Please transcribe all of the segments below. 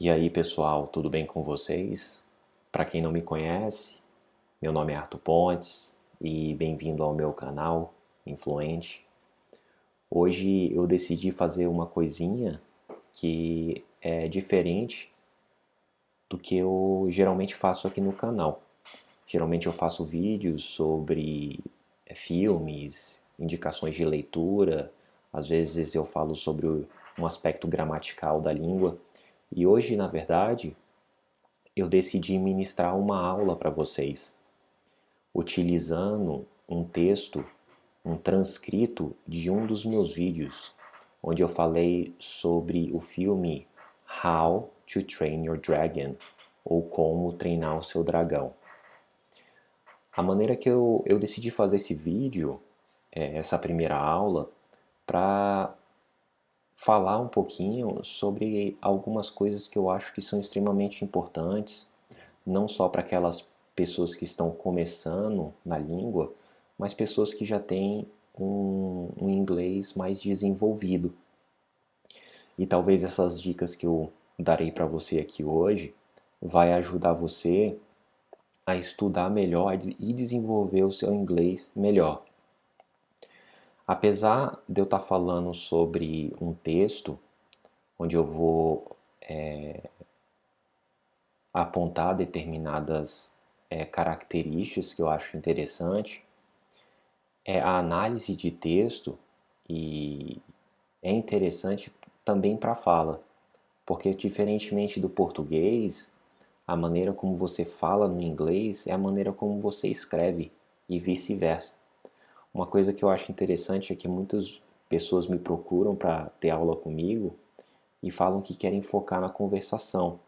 E aí, pessoal, tudo bem com vocês? Para quem não me conhece, meu nome é Arthur Pontes e bem-vindo ao meu canal Influente. Hoje eu decidi fazer uma coisinha que é diferente do que eu geralmente faço aqui no canal. Geralmente eu faço vídeos sobre filmes, indicações de leitura, às vezes eu falo sobre um aspecto gramatical da língua. E hoje, na verdade, eu decidi ministrar uma aula para vocês, utilizando um texto, um transcrito de um dos meus vídeos, onde eu falei sobre o filme How to Train Your Dragon, ou Como Treinar o Seu Dragão. A maneira que eu decidi fazer esse vídeo, essa primeira aula, para falar um pouquinho sobre algumas coisas que eu acho que são extremamente importantes, não só para aquelas pessoas que estão começando na língua, mas pessoas que já têm um inglês mais desenvolvido. E talvez essas dicas que eu darei para você aqui hoje vai ajudar você a estudar melhor e desenvolver o seu inglês melhor. Apesar de eu estar falando sobre um texto onde eu vou apontar determinadas características que eu acho interessante, a análise de texto e é interessante também para a fala, porque diferentemente do português, a maneira como você fala no inglês é a maneira como você escreve e vice-versa. Uma coisa que eu acho interessante é que muitas pessoas me procuram para ter aula comigo e falam que querem focar na conversação,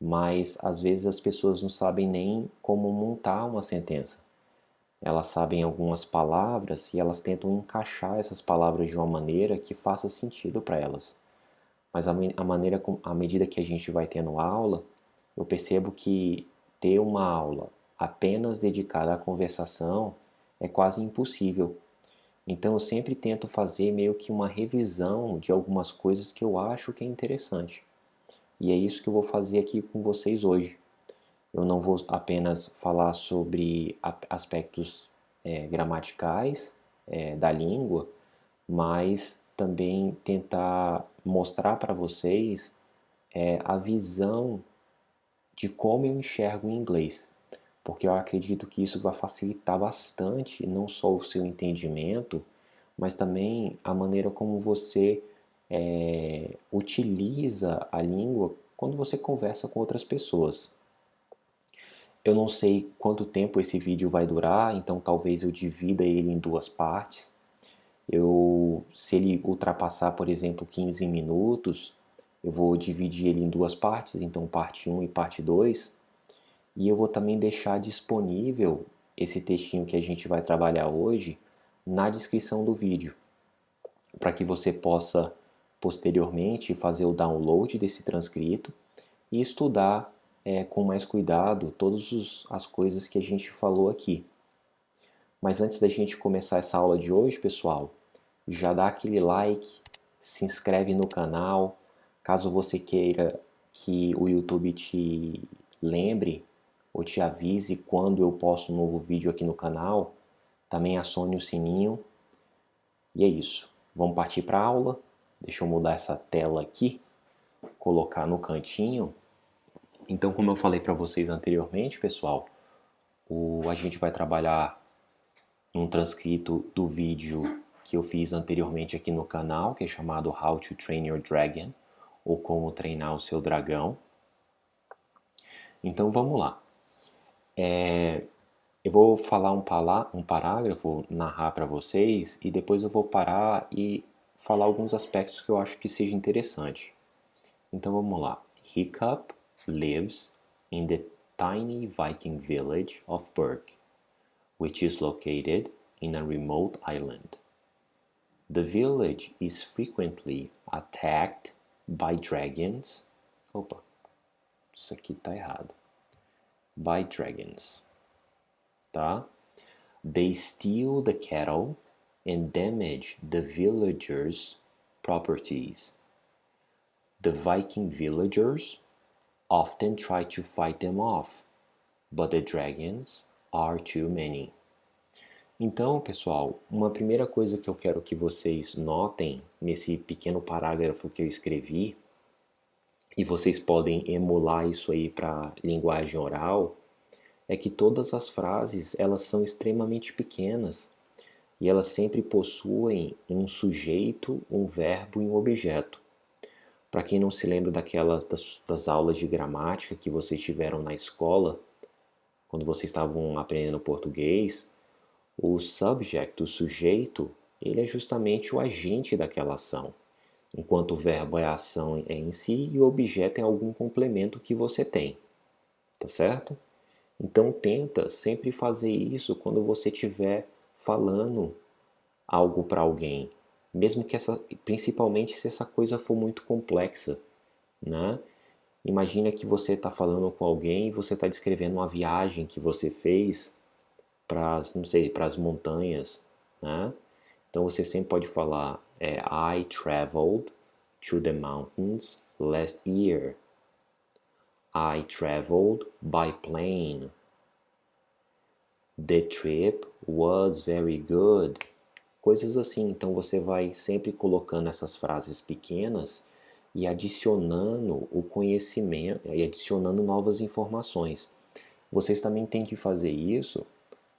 mas às vezes as pessoas não sabem nem como montar uma sentença. Elas sabem algumas palavras e elas tentam encaixar essas palavras de uma maneira que faça sentido para elas. Mas à medida que a gente vai tendo aula, eu percebo que ter uma aula apenas dedicada à conversação é quase impossível. Então eu sempre tento fazer meio que uma revisão de algumas coisas que eu acho que é interessante. E é isso que eu vou fazer aqui com vocês hoje. Eu não vou apenas falar sobre aspectos gramaticais da língua, mas também tentar mostrar para vocês a visão de como eu enxergo o inglês, porque eu acredito que isso vai facilitar bastante não só o seu entendimento, mas também a maneira como você utiliza a língua quando você conversa com outras pessoas. Eu não sei quanto tempo esse vídeo vai durar, então talvez eu divida ele em duas partes. Se ele ultrapassar, por exemplo, 15 minutos, eu vou dividir ele em duas partes, então parte um e parte 2. E eu vou também deixar disponível esse textinho que a gente vai trabalhar hoje na descrição do vídeo, para que você possa posteriormente fazer o download desse transcrito e estudar com mais cuidado todas as coisas que a gente falou aqui. Mas antes da gente começar essa aula de hoje, pessoal, já dá aquele like, se inscreve no canal, caso você queira que o YouTube te lembre ou te avise quando eu posto um novo vídeo aqui no canal, também acione o sininho. E é isso. Vamos partir para a aula. Deixa eu mudar essa tela aqui, colocar no cantinho. Então, como eu falei para vocês anteriormente, pessoal, a gente vai trabalhar um transcrito do vídeo que eu fiz anteriormente aqui no canal, que é chamado How to Train Your Dragon, ou Como Treinar o Seu Dragão. Então vamos lá. Eu vou falar um parágrafo, narrar para vocês, e depois eu vou parar e falar alguns aspectos que eu acho que seja interessante. Então vamos lá. Hiccup lives in the tiny Viking village of Berk, which is located in a remote island. The village is frequently attacked by dragons. Opa, isso aqui tá errado. By dragons, tá? They steal the cattle and damage the villagers' properties. The Viking villagers often try to fight them off, but the dragons are too many. Então, pessoal, uma primeira coisa que eu quero que vocês notem nesse pequeno parágrafo que eu escrevi, e vocês podem emular isso aí para linguagem oral, é que todas as frases elas são extremamente pequenas e elas sempre possuem um sujeito, um verbo e um objeto. Para quem não se lembra das aulas de gramática que vocês tiveram na escola, quando vocês estavam aprendendo português, o subject, o sujeito, ele é justamente o agente daquela ação, enquanto o verbo é a ação em si e o objeto é algum complemento que você tem, tá certo? Então tenta sempre fazer isso quando você estiver falando algo para alguém, mesmo que principalmente se essa coisa for muito complexa, né? Imagina que você está falando com alguém e você está descrevendo uma viagem que você fez para não sei, para as montanhas, né? Então você sempre pode falar I traveled to the mountains last year. I traveled by plane. The trip was very good. Coisas assim. Então você vai sempre colocando essas frases pequenas e adicionando o conhecimento e adicionando novas informações. Vocês também têm que fazer isso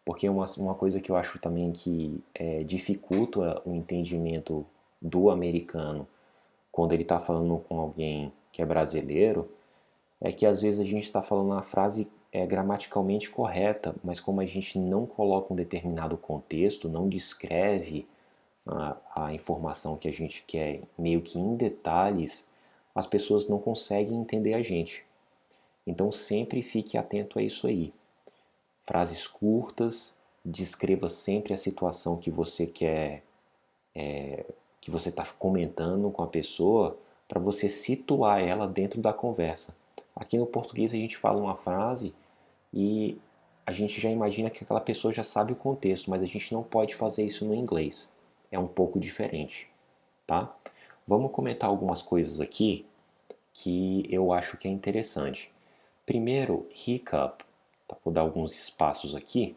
porque uma coisa que eu acho também que dificulta o entendimento do americano quando ele está falando com alguém que é brasileiro é que às vezes a gente está falando a frase gramaticalmente correta, mas como a gente não coloca um determinado contexto, não descreve a informação que a gente quer meio que em detalhes, as pessoas não conseguem entender a gente. Então sempre fique atento a isso aí. Frases curtas, descreva sempre a situação que você quer, que você está comentando com a pessoa, para você situar ela dentro da conversa. Aqui no português a gente fala uma frase e a gente já imagina que aquela pessoa já sabe o contexto, mas a gente não pode fazer isso no inglês. É um pouco diferente, tá? Vamos comentar algumas coisas aqui que eu acho que é interessante. Primeiro, hiccup. Tá? Vou dar alguns espaços aqui.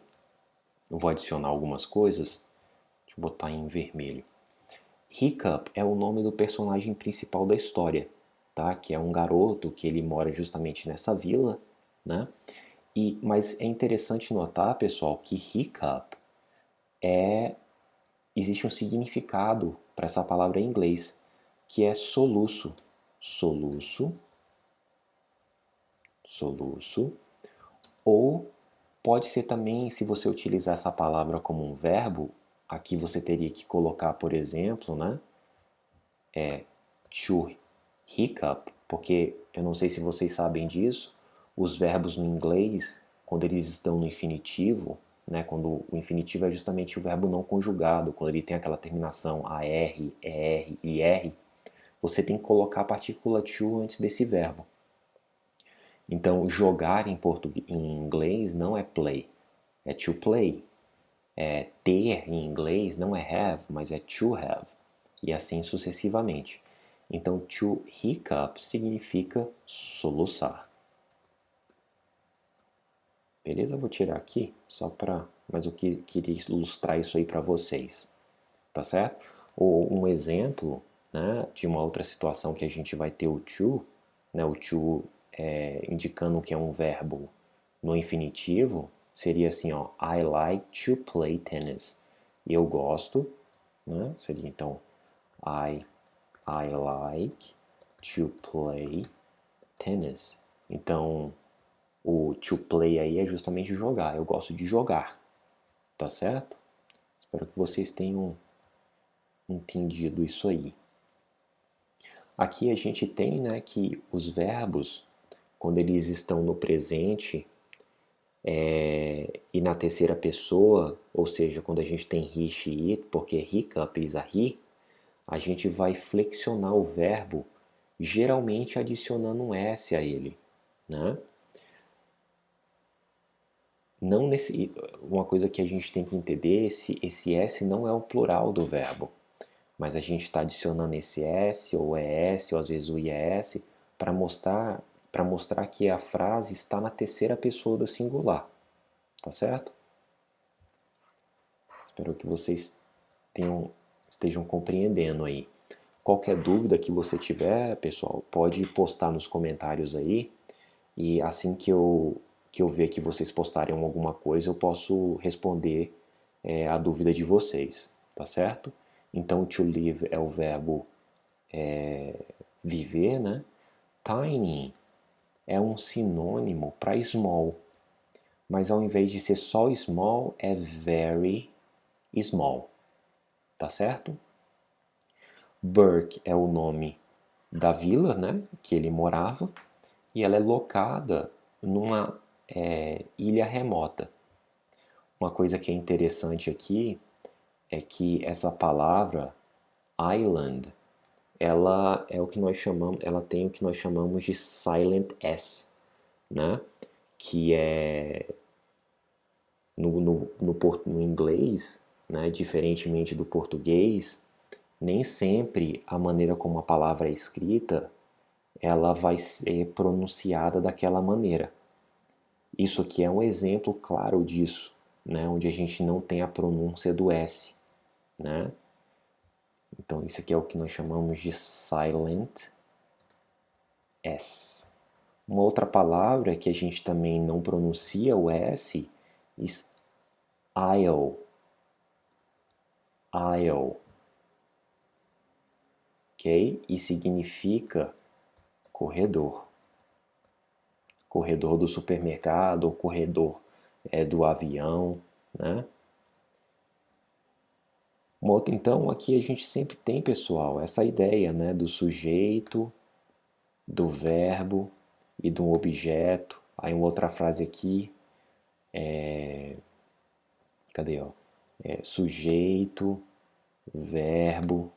Eu vou adicionar algumas coisas. Deixa eu botar em vermelho. Hiccup é o nome do personagem principal da história, tá? Que é um garoto que ele mora justamente nessa vila, né? Mas é interessante notar, pessoal, que hiccup existe um significado para essa palavra em inglês, que é soluço. Soluço, soluço. Ou pode ser também, se você utilizar essa palavra como um verbo, aqui você teria que colocar, por exemplo, né? To hiccup, porque eu não sei se vocês sabem disso, os verbos no inglês, quando eles estão no infinitivo, né, quando o infinitivo é justamente o verbo não conjugado, quando ele tem aquela terminação AR, ER e R, você tem que colocar a partícula to antes desse verbo. Então, jogar em inglês não é play, é to play. Ter em inglês não é have, mas é to have. E assim sucessivamente. Então, to hiccup significa soluçar. Beleza? Vou tirar aqui, só para... Mas eu queria ilustrar isso aí para vocês. Tá certo? Ou um exemplo, né, de uma outra situação que a gente vai ter o to, né, o to indicando que é um verbo no infinitivo, seria assim, ó, I like to play tennis. Eu gosto, né, seria então I like to play tennis. Então, o to play aí é justamente jogar. Eu gosto de jogar, tá certo? Espero que vocês tenham entendido isso aí. Aqui a gente tem, né, que os verbos, quando eles estão no presente e na terceira pessoa, ou seja, quando a gente tem he, she, it, porque hiccup is a he, a gente vai flexionar o verbo, geralmente adicionando um S a ele, né? Não uma coisa que a gente tem que entender, esse S não é o plural do verbo, mas a gente está adicionando esse S ou ES, ou às vezes o IES, para mostrar que a frase está na terceira pessoa do singular, tá certo? Espero que vocês estejam compreendendo aí. Qualquer dúvida que você tiver, pessoal, pode postar nos comentários aí, e assim que eu ver que vocês postarem alguma coisa, eu posso responder a dúvida de vocês, tá certo? Então, to live é o verbo viver, né? Tiny é um sinônimo para small, mas ao invés de ser só small, é very small, tá certo? Burke é o nome da vila, né, que ele morava, e ela é locada numa ilha remota. Uma coisa que é interessante aqui é que essa palavra island, ela é o que nós chamamos, ela tem o que nós chamamos de silent S, né? Que é no inglês, né? Diferentemente do português, nem sempre a maneira como a palavra é escrita, ela vai ser pronunciada daquela maneira. Isso aqui é um exemplo claro disso, né? Onde a gente não tem a pronúncia do S, né? Então isso aqui é o que nós chamamos de silent S. Uma outra palavra que a gente também não pronuncia o S é aisle. Aisle. Ok? E significa corredor. Corredor do supermercado, ou corredor do avião, né? Então, aqui a gente sempre tem, pessoal, essa ideia, né, do sujeito, do verbo e do objeto. Aí uma outra frase aqui, cadê, ó? Sujeito, verbo,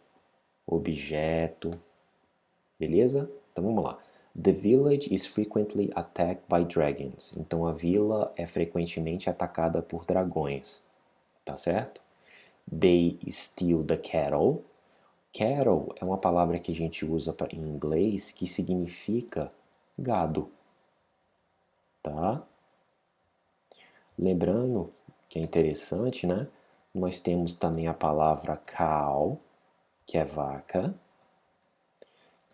objeto, beleza? Então vamos lá. The village is frequently attacked by dragons. Então a vila é frequentemente atacada por dragões, tá certo? They steal the cattle. Cattle é uma palavra que a gente usa em inglês que significa gado, tá? Lembrando que é interessante, né? Nós temos também a palavra cow, que é vaca,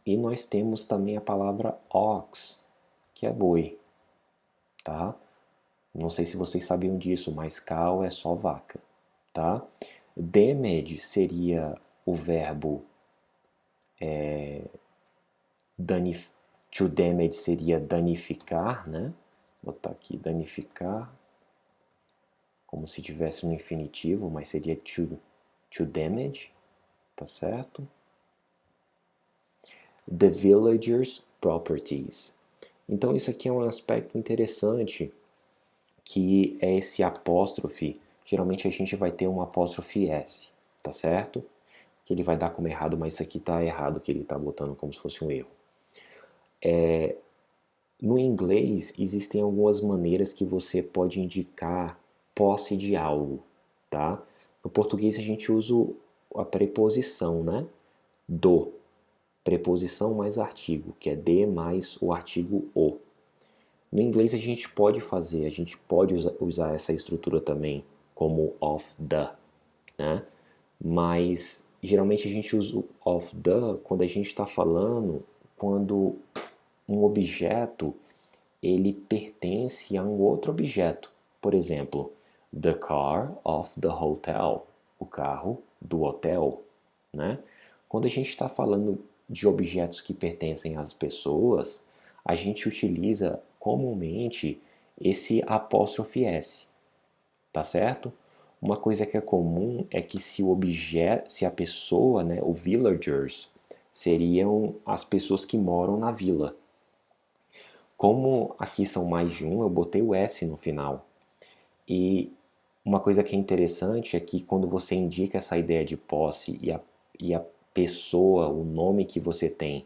e nós temos também a palavra ox, que é boi, tá? Não sei se vocês sabiam disso, mas cow é só vaca, tá? Damage seria o verbo to damage seria danificar, né? Vou botar aqui danificar, como se tivesse no infinitivo, mas seria to damage, tá certo? The villagers' properties. Então isso aqui é um aspecto interessante, que é esse apóstrofe. Geralmente a gente vai ter um apóstrofe S, tá certo? Que ele vai dar como errado, mas isso aqui tá errado, que ele tá botando como se fosse um erro. No inglês, existem algumas maneiras que você pode indicar posse de algo, tá? No português a gente usa a preposição, né? Do. Preposição mais artigo, que é de mais o artigo o. No inglês a gente pode usar essa estrutura também, como of the, né? Mas geralmente a gente usa o of the quando a gente está falando, quando um objeto ele pertence a um outro objeto. Por exemplo, the car of the hotel, o carro do hotel, né? Quando a gente está falando de objetos que pertencem às pessoas, a gente utiliza comumente esse apóstrofe S, tá certo? Uma coisa que é comum é que se a pessoa, né, o villagers, seriam as pessoas que moram na vila. Como aqui são mais de um, eu botei o S no final. E uma coisa que é interessante é que quando você indica essa ideia de posse e a pessoa, o nome que você tem,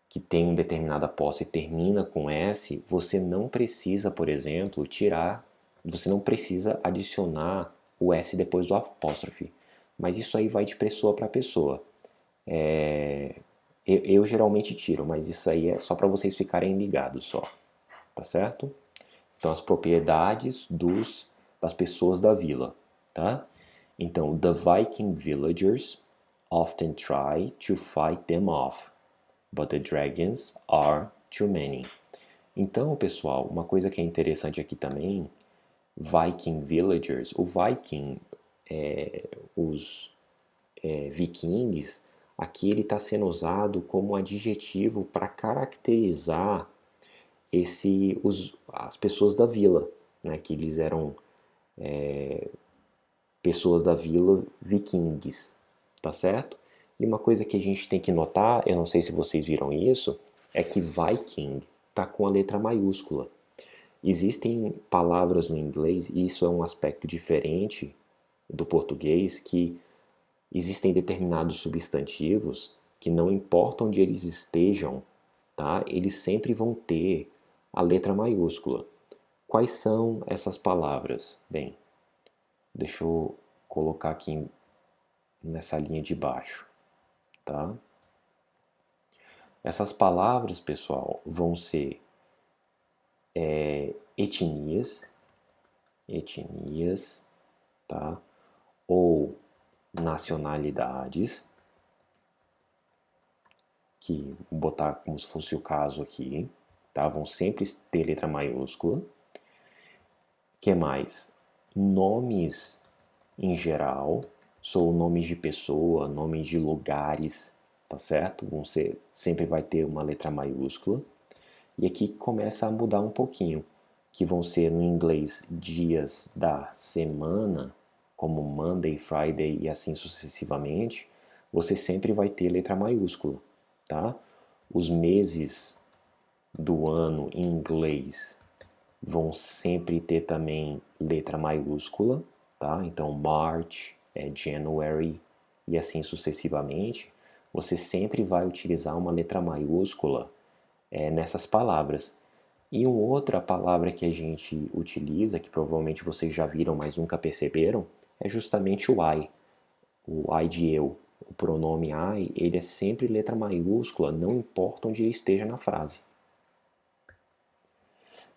que tem uma determinada posse termina com S, você não precisa, por exemplo, você não precisa adicionar o S depois do apóstrofe. mas isso aí vai de pessoa para pessoa. Eu geralmente tiro, mas isso aí é só para vocês ficarem ligados só, tá certo? Então, as propriedades das pessoas da vila, tá? Então, the Viking villagers often try to fight them off, but the dragons are too many. Então, pessoal, uma coisa que é interessante aqui também, Viking villagers, o Viking, os vikings, aqui ele está sendo usado como adjetivo para caracterizar as pessoas da vila, né, que eles eram pessoas da vila vikings, tá certo? E uma coisa que a gente tem que notar, eu não sei se vocês viram isso, é que Viking tá com a letra maiúscula. Existem palavras no inglês, e isso é um aspecto diferente do português, que existem determinados substantivos que não importa onde eles estejam, tá? Eles sempre vão ter a letra maiúscula. Quais são essas palavras? Bem, deixa eu colocar aqui nessa linha de baixo, tá? Essas palavras, pessoal, vão ser etnias, tá? Ou nacionalidades, que vou botar como se fosse o caso aqui, tá? Vão sempre ter letra maiúscula. Que mais? Nomes em geral, são nomes de pessoa, nomes de lugares, tá certo? Sempre vai ter uma letra maiúscula. E aqui começa a mudar um pouquinho, que vão ser no inglês dias da semana, como Monday, Friday e assim sucessivamente, você sempre vai ter letra maiúscula, tá? Os meses do ano em inglês vão sempre ter também letra maiúscula, tá? Então March, January e assim sucessivamente. Você sempre vai utilizar uma letra maiúscula nessas palavras. E uma outra palavra que a gente utiliza, que provavelmente vocês já viram, mas nunca perceberam, é justamente o I de eu. O pronome I, ele é sempre letra maiúscula, não importa onde ele esteja na frase.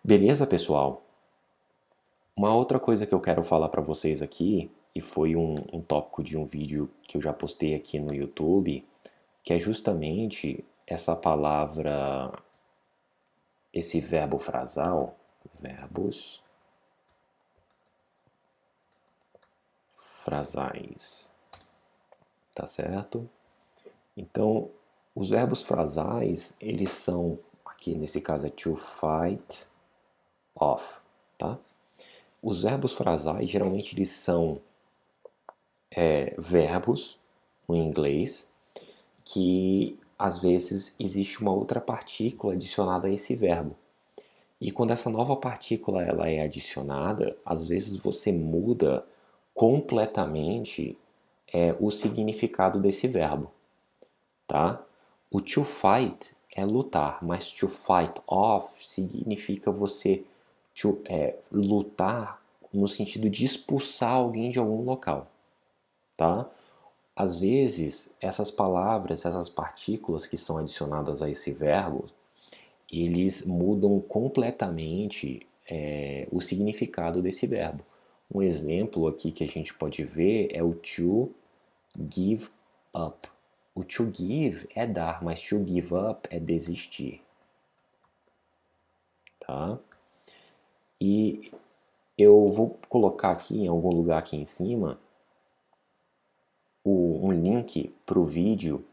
Beleza, pessoal? Uma outra coisa que eu quero falar para vocês aqui, e foi um tópico de um vídeo que eu já postei aqui no YouTube, que é justamente essa palavra, esse verbo frasal, verbos frasais, tá certo? Então, os verbos frasais, eles são, aqui nesse caso é to fight off, tá? Os verbos frasais, geralmente eles são verbos, no inglês, que às vezes existe uma outra partícula adicionada a esse verbo. E quando essa nova partícula ela é adicionada, às vezes você muda completamente o significado desse verbo, tá? O to fight é lutar, mas to fight off significa você lutar no sentido de expulsar alguém de algum local, tá? Às vezes, essas palavras, essas partículas que são adicionadas a esse verbo, eles mudam completamente o significado desse verbo. Um exemplo aqui que a gente pode ver é o to give up. O to give é dar, mas to give up é desistir. Tá? E eu vou colocar aqui em algum lugar aqui em cima um link para o vídeo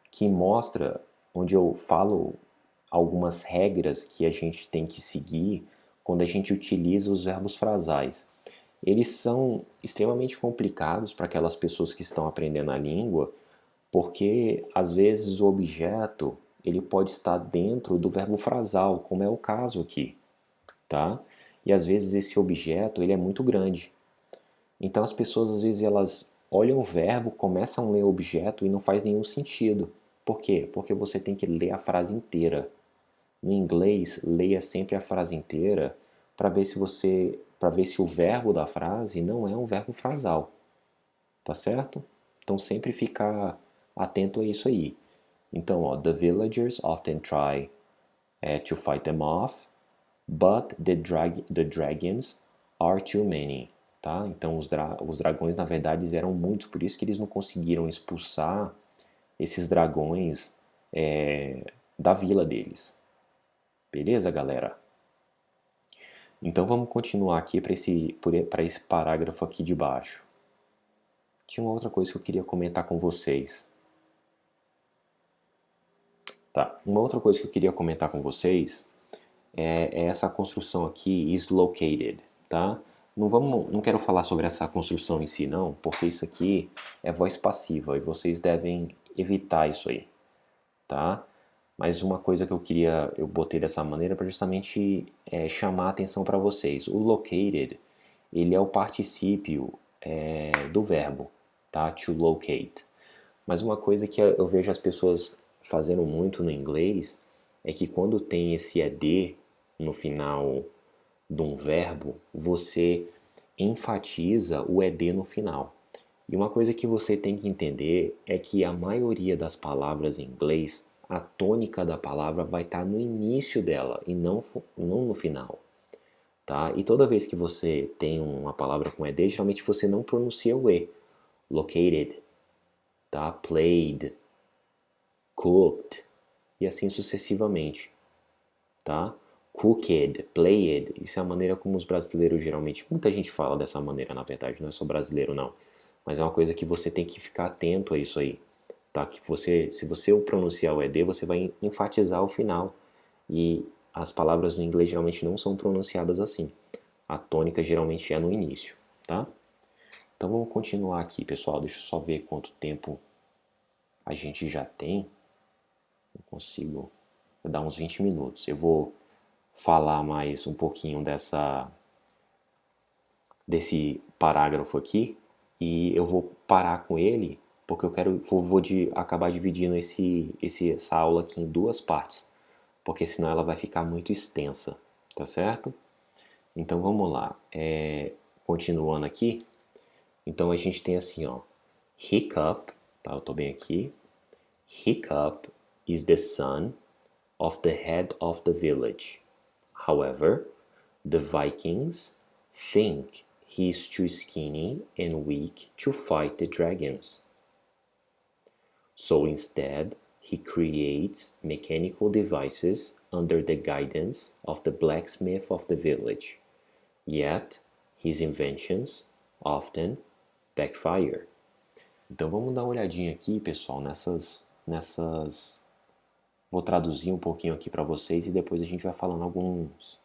que mostra, onde eu falo algumas regras que a gente tem que seguir quando a gente utiliza os verbos frasais. Eles são extremamente complicados para aquelas pessoas que estão aprendendo a língua, porque às vezes o objeto ele pode estar dentro do verbo frasal, como é o caso aqui, tá? E às vezes esse objeto ele é muito grande. Então as pessoas às vezes elas olham o verbo, começam a ler o objeto e não faz nenhum sentido. Por quê? Porque você tem que ler a frase inteira. No inglês, leia sempre a frase inteira para ver se o verbo da frase não é um verbo frasal. Tá certo? Então sempre ficar atento a isso aí. Então, ó, the villagers often try to fight them off, but the dragons are too many. Tá? Então os dragões na verdade eram muitos, por isso que eles não conseguiram expulsar esses dragões da vila deles. Beleza, galera? Então vamos continuar aqui para esse parágrafo aqui de baixo. Tinha uma outra coisa que eu queria comentar com vocês. Tá, uma outra coisa que eu queria comentar com vocês é essa construção aqui, is located, tá? Não quero falar sobre essa construção em si, não, porque isso aqui é voz passiva e vocês devem evitar isso aí, tá? Mas uma coisa que eu botei dessa maneira para justamente chamar a atenção para vocês. O located, ele é o particípio do verbo, tá? To locate. Mas uma coisa que eu vejo as pessoas fazendo muito no inglês é que quando tem esse ed no final de um verbo, você enfatiza o ed no final. E uma coisa que você tem que entender é que a maioria das palavras em inglês, a tônica da palavra vai estar no início dela e não no final. Tá? E toda vez que você tem uma palavra com ed, geralmente você não pronuncia o e. Located, tá? Played, cooked e assim sucessivamente, tá? Cooked, played, isso é a maneira como os brasileiros geralmente, muita gente fala dessa maneira, na verdade, não é só brasileiro não, mas é uma coisa que você tem que ficar atento a isso aí, tá? Que se você pronunciar o ed, você vai enfatizar o final e as palavras no inglês geralmente não são pronunciadas assim. A tônica geralmente é no início, tá? Então vamos continuar aqui, pessoal. Deixa eu só ver quanto tempo a gente já tem. Eu consigo dar uns 20 minutos. Eu vou falar mais um pouquinho desse parágrafo aqui e eu vou parar com ele porque vou acabar dividindo essa aula aqui em duas partes, porque senão ela vai ficar muito extensa, tá certo? Então vamos lá. Continuando aqui, então a gente tem assim, ó, Hiccup, tá? Eu tô bem aqui. Hiccup is the son of the head of the village. However, the Vikings think he is too skinny and weak to fight the dragons. So instead, he creates mechanical devices under the guidance of the blacksmith of the village. Yet, his inventions often backfire. Então vamos dar uma olhadinha aqui, pessoal, vou traduzir um pouquinho aqui para vocês e depois a gente vai falando alguns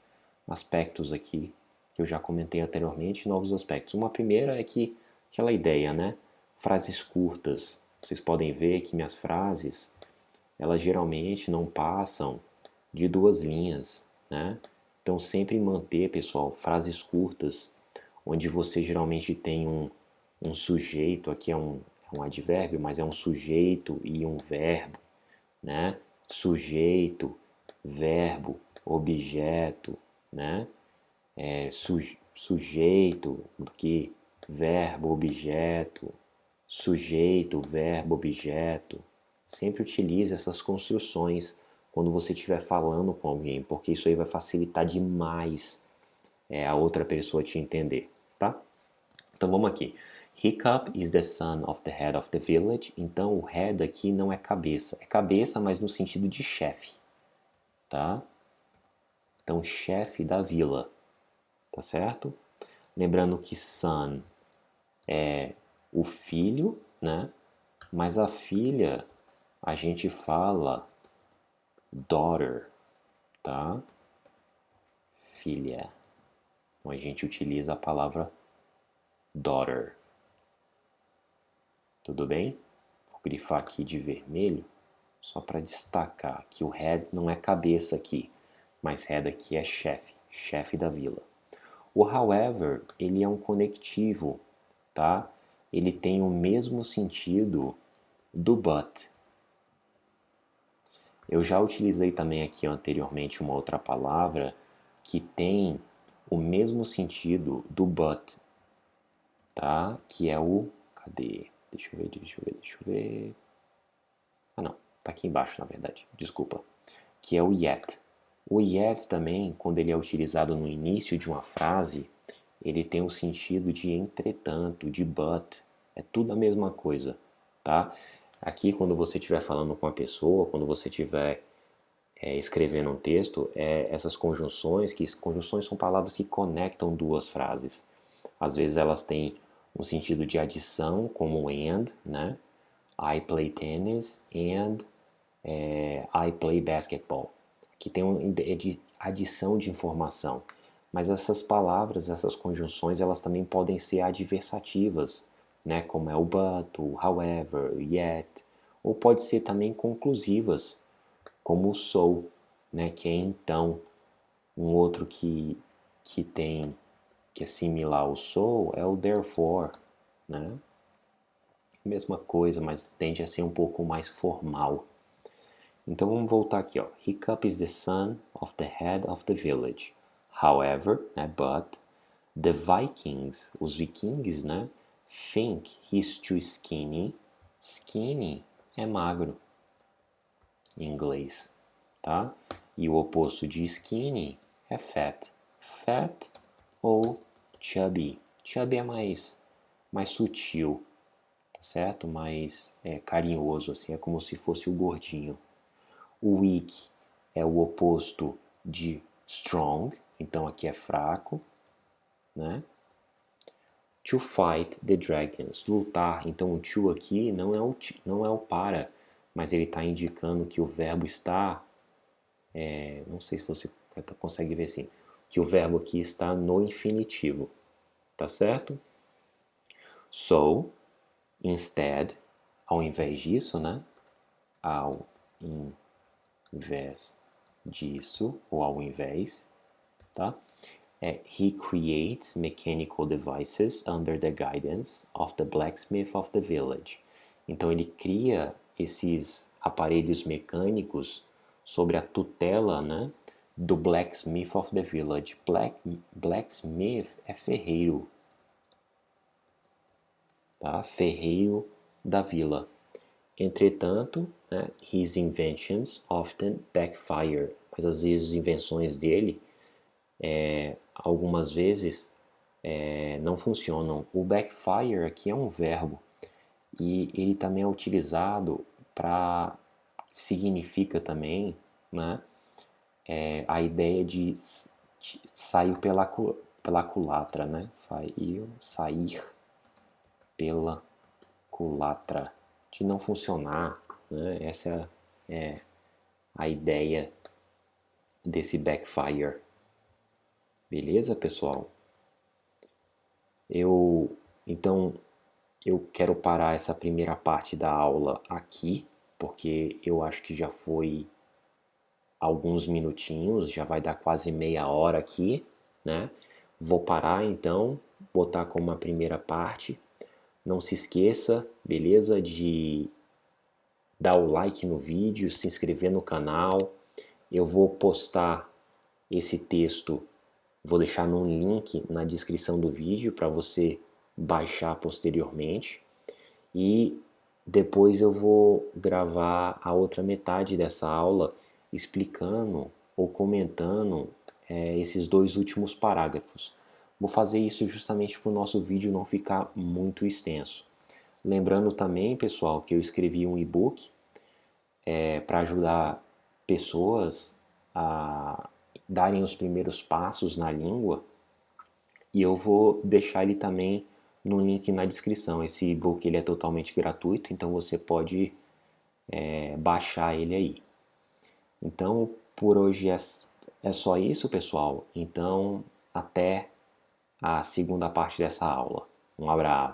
aspectos aqui que eu já comentei anteriormente, novos aspectos. Uma primeira é que aquela ideia, né? Frases curtas. Vocês podem ver que minhas frases, elas geralmente não passam de 2 linhas, né? Então sempre manter, pessoal, frases curtas, onde você geralmente tem um sujeito, aqui é um advérbio, mas é um sujeito e um verbo, né? Sujeito, verbo, objeto, né? Sujeito, que verbo, objeto, sujeito, verbo, objeto. Sempre utilize essas construções quando você estiver falando com alguém, porque isso aí vai facilitar demais a outra pessoa te entender, tá? Então vamos aqui. Hiccup is the son of the head of the village. Então o head aqui não é cabeça. É cabeça, mas no sentido de chefe, tá? Então chefe da vila, tá certo? Lembrando que son é o filho, né? Mas a filha a gente fala daughter, tá? Filha. Então a gente utiliza a palavra daughter. Tudo bem? Vou grifar aqui de vermelho, só para destacar que o head não é cabeça aqui, mas head aqui é chefe, chefe da vila. O however, ele é um conectivo, tá? Ele tem o mesmo sentido do but. Eu já utilizei também aqui anteriormente uma outra palavra que tem o mesmo sentido do but, tá? Que é o, cadê? Deixa eu ver. Ah, não. Tá aqui embaixo, na verdade. Desculpa. Que é o yet. O yet também, quando ele é utilizado no início de uma frase, ele tem o sentido de entretanto, de but. É tudo a mesma coisa, tá? Aqui, quando você estiver falando com a pessoa, quando você estiver escrevendo um texto, essas conjunções, que conjunções são palavras que conectam duas frases. Às vezes elas têm um sentido de adição, como and, né? I play tennis and I play basketball, que tem de adição de informação. Mas essas palavras, essas conjunções, elas também podem ser adversativas, né? Como é o but, o however, o yet, ou pode ser também conclusivas, como o so, né? Que é então. Um outro que é similar ao so é o therefore, né? Mesma coisa, mas tende a ser um pouco mais formal. Então vamos voltar aqui, ó. Hiccup is the son of the head of the village. However, né, but, the Vikings, os vikings, né, think he's too skinny. Skinny é magro em inglês, tá? E o oposto de skinny é fat. Fat ou chubby. Chubby é mais sutil, tá certo? Mais carinhoso, assim, é como se fosse o gordinho. O weak é o oposto de strong, então aqui é fraco, né? To fight the dragons, lutar. Então o to aqui não é o para, mas ele está indicando que o verbo está, não sei se você consegue ver assim, que o verbo aqui está no infinitivo, tá certo? So, instead, ao invés disso, né? Ao invés disso, ou ao invés, tá? He creates mechanical devices under the guidance of the blacksmith of the village. Então ele cria esses aparelhos mecânicos sobre a tutela, né, do blacksmith of the village. Blacksmith é ferreiro, tá? Ferreiro da vila. Entretanto, né, his inventions often backfire, mas às vezes as invenções dele algumas vezes não funcionam. O backfire aqui é um verbo e ele também é utilizado para significa também, né, a ideia de sair pela culatra, né? Sair pela culatra, de não funcionar, né? Essa é a ideia desse backfire. Beleza, pessoal? Então eu quero parar essa primeira parte da aula aqui, porque eu acho que já foi alguns minutinhos, já vai dar quase meia hora aqui, né? Vou parar então, botar como uma primeira parte. Não se esqueça, beleza? De dar o like no vídeo, se inscrever no canal. Eu vou postar esse texto, vou deixar num link na descrição do vídeo para você baixar posteriormente. E depois eu vou gravar a outra metade dessa aula explicando ou comentando esses dois últimos parágrafos. Vou fazer isso justamente para o nosso vídeo não ficar muito extenso. Lembrando também, pessoal, que eu escrevi um e-book para ajudar pessoas a darem os primeiros passos na língua, e eu vou deixar ele também no link na descrição. Esse e-book ele é totalmente gratuito, então você pode baixar ele aí. Então, por hoje é só isso, pessoal. Então, até a segunda parte dessa aula. Um abraço.